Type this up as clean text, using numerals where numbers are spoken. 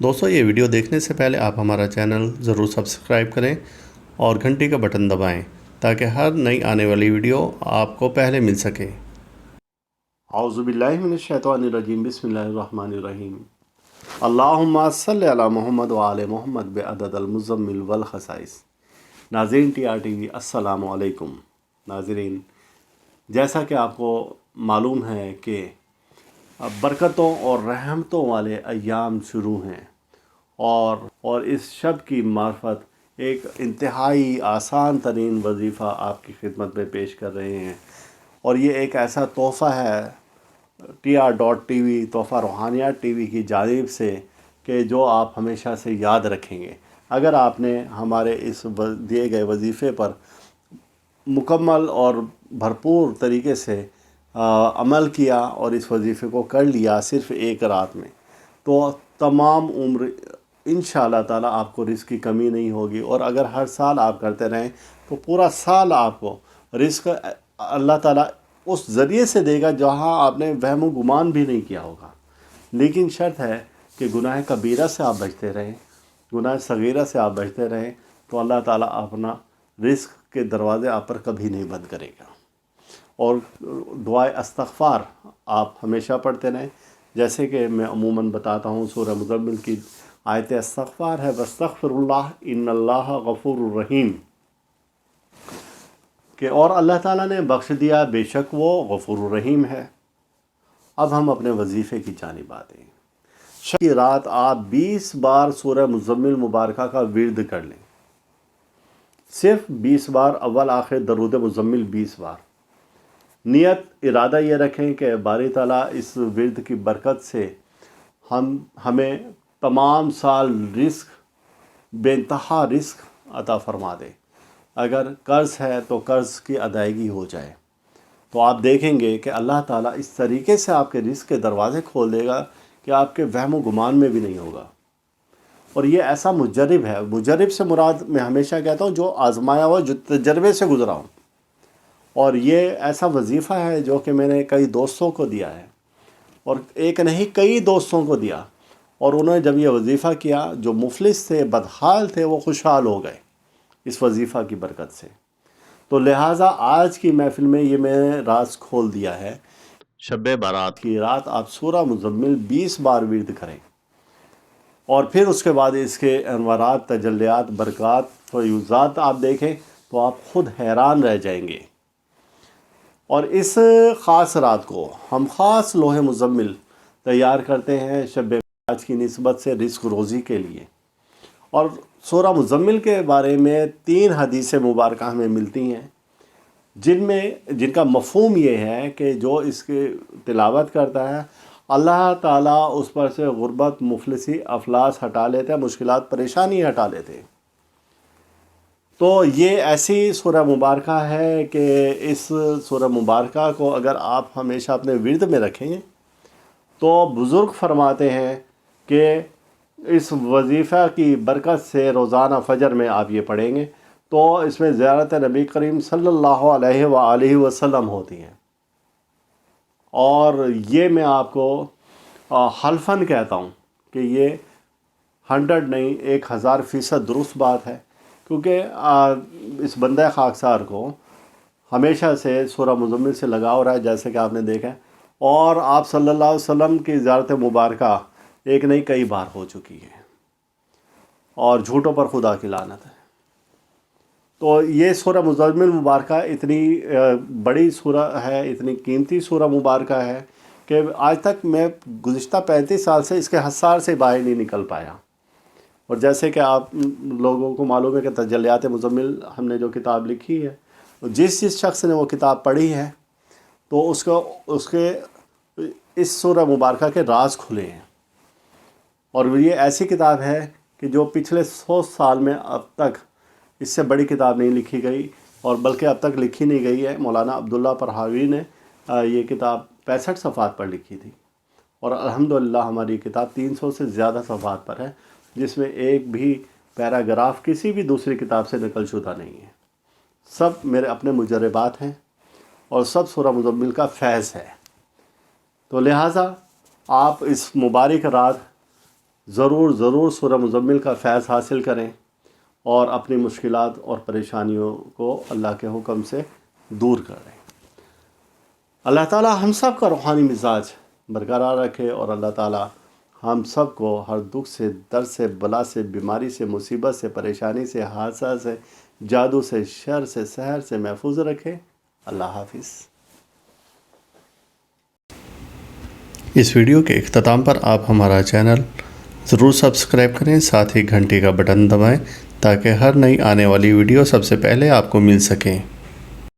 دوستو یہ ویڈیو دیکھنے سے پہلے آپ ہمارا چینل ضرور سبسکرائب کریں اور گھنٹی کا بٹن دبائیں تاکہ ہر نئی آنے والی ویڈیو آپ کو پہلے مل سکے۔ اعوذ باللہ من الشیطان الرجیم، بسم اللہ الرحمن الرحیم۔ اللہم صلی علی محمد وآل محمد بعدد المزمل والخصائص۔ ناظرین ٹی آر ٹی وی، السلام علیکم۔ ناظرین، جیسا کہ آپ کو معلوم ہے کہ برکتوں اور رحمتوں والے ایام شروع ہیں اور اس شب کی معرفت ایک انتہائی آسان ترین وظیفہ آپ کی خدمت میں پیش کر رہے ہیں، اور یہ ایک ایسا تحفہ ہے TR.TV تحفہ روحانیات ٹی وی کی جانب سے کہ جو آپ ہمیشہ سے یاد رکھیں گے اگر آپ نے ہمارے اس دیے گئے وظیفے پر مکمل اور بھرپور طریقے سے عمل کیا اور اس وظیفے کو کر لیا صرف ایک رات میں، تو تمام عمر انشاءاللہ تعالیٰ آپ کو رزق کی کمی نہیں ہوگی۔ اور اگر ہر سال آپ کرتے رہیں تو پورا سال آپ کو رزق اللہ تعالیٰ اس ذریعے سے دے گا جہاں آپ نے وہم و گمان بھی نہیں کیا ہوگا۔ لیکن شرط ہے کہ گناہ کبیرہ سے آپ بچتے رہیں، گناہ صغیرہ سے آپ بچتے رہیں، تو اللہ تعالیٰ اپنا رزق کے دروازے آپ پر کبھی نہیں بند کرے گا۔ اور دعائے استغفار آپ ہمیشہ پڑھتے رہیں، جیسے کہ میں عموماً بتاتا ہوں سورہ مزمل کی آیت استغفار ہے، واستغفر اللہ ان اللہ غفور الرحیم، کہ اور اللہ تعالیٰ نے بخش دیا، بے شک وہ غفور الرحیم ہے۔ اب ہم اپنے وظیفے کی جانب آتے ہیں۔ شب کی رات آپ 20 بار سورہ مزمل مبارکہ کا ورد کر لیں، صرف 20 بار، اول آخر درود مزمل 20 بار۔ نیت ارادہ یہ رکھیں کہ باری تعالیٰ اس ورد کی برکت سے ہمیں تمام سال رزق، بے انتہا رزق عطا فرما دے۔ اگر قرض ہے تو قرض کی ادائیگی ہو جائے، تو آپ دیکھیں گے کہ اللہ تعالیٰ اس طریقے سے آپ کے رزق کے دروازے کھول دے گا کہ آپ کے وہم و گمان میں بھی نہیں ہوگا۔ اور یہ ایسا مجرب ہے، مجرب سے مراد میں ہمیشہ کہتا ہوں جو آزمایا ہوا، جو تجربے سے گزرا ہوں۔ اور یہ ایسا وظیفہ ہے جو کہ میں نے کئی دوستوں کو دیا ہے، اور ایک نہیں کئی دوستوں کو دیا، اور انہوں نے جب یہ وظیفہ کیا، جو مفلس تھے، بدحال تھے، وہ خوشحال ہو گئے اس وظیفہ کی برکت سے۔ تو لہٰذا آج کی محفل میں یہ میں نے راز کھول دیا ہے، شب بارات کی رات آپ سورہ مزمل 20 بار ورد کریں، اور پھر اس کے بعد اس کے انوارات، تجلیات، برکات، فیوزات آپ دیکھیں تو آپ خود حیران رہ جائیں گے۔ اور اس خاص رات کو ہم خاص لوح مزمل تیار کرتے ہیں شب برات کی نسبت سے رزق روزی کے لیے۔ اور سورہ مزمل کے بارے میں 3 حدیث مبارکہ ہمیں ملتی ہیں، جن کا مفہوم یہ ہے کہ جو اس کی تلاوت کرتا ہے، اللہ تعالیٰ اس پر سے غربت، مفلسی، افلاس ہٹا لیتے ہیں، مشکلات، پریشانی ہٹا لیتے ہیں۔ تو یہ ایسی سورہ مبارکہ ہے کہ اس سورہ مبارکہ کو اگر آپ ہمیشہ اپنے ورد میں رکھیں تو بزرگ فرماتے ہیں کہ اس وظیفہ کی برکت سے روزانہ فجر میں آپ یہ پڑھیں گے تو اس میں زیارت نبی کریم صلی اللہ علیہ وآلہ وسلم ہوتی ہیں۔ اور یہ میں آپ کو حلفاً کہتا ہوں کہ یہ 100 نہیں 1000% درست بات ہے، کیونکہ اس بندہ خاکسار کو ہمیشہ سے سورہ مزمل سے لگاؤ رہا ہے، جیسے کہ آپ نے دیکھا، اور آپ صلی اللہ علیہ وسلم کی زیارت مبارکہ ایک نہیں کئی بار ہو چکی ہے، اور جھوٹوں پر خدا کی لعنت ہے۔ تو یہ سورہ مزمل مبارکہ اتنی بڑی سورہ ہے، اتنی قیمتی سورہ مبارکہ ہے کہ آج تک میں گزشتہ 35 سال سے اس کے حصار سے باہر نہیں نکل پایا۔ اور جیسے کہ آپ لوگوں کو معلوم ہے کہ تجلیات مزمل ہم نے جو کتاب لکھی ہے، جس شخص نے وہ کتاب پڑھی ہے تو اس کے اس سورہ مبارکہ کے راز کھلے ہیں۔ اور یہ ایسی کتاب ہے کہ جو پچھلے 100 سال میں اب تک اس سے بڑی کتاب نہیں لکھی گئی، اور بلکہ اب تک لکھی نہیں گئی ہے۔ مولانا عبداللہ پرہاوی نے یہ کتاب 65 صفحات پر لکھی تھی، اور الحمدللہ ہماری کتاب 300 سے زیادہ صفحات پر ہے، جس میں ایک بھی پیراگراف کسی بھی دوسری کتاب سے نقل شدہ نہیں ہے۔ سب میرے اپنے مجربات ہیں، اور سب سورہ مزمل کا فیض ہے۔ تو لہٰذا آپ اس مبارک رات ضرور سورہ مزمل کا فیض حاصل کریں اور اپنی مشکلات اور پریشانیوں کو اللہ کے حکم سے دور کریں۔ اللہ تعالی ہم سب کا روحانی مزاج برقرار رکھے، اور اللہ تعالی ہم سب کو ہر دکھ سے، درد سے، بلا سے، بیماری سے، مصیبت سے، پریشانی سے، حادثہ سے، جادو سے، شر سے، سحر سے محفوظ رکھے۔ اللہ حافظ۔ اس ویڈیو کے اختتام پر آپ ہمارا چینل ضرور سبسکرائب کریں، ساتھ ہی گھنٹی کا بٹن دبائیں تاکہ ہر نئی آنے والی ویڈیو سب سے پہلے آپ کو مل سکیں۔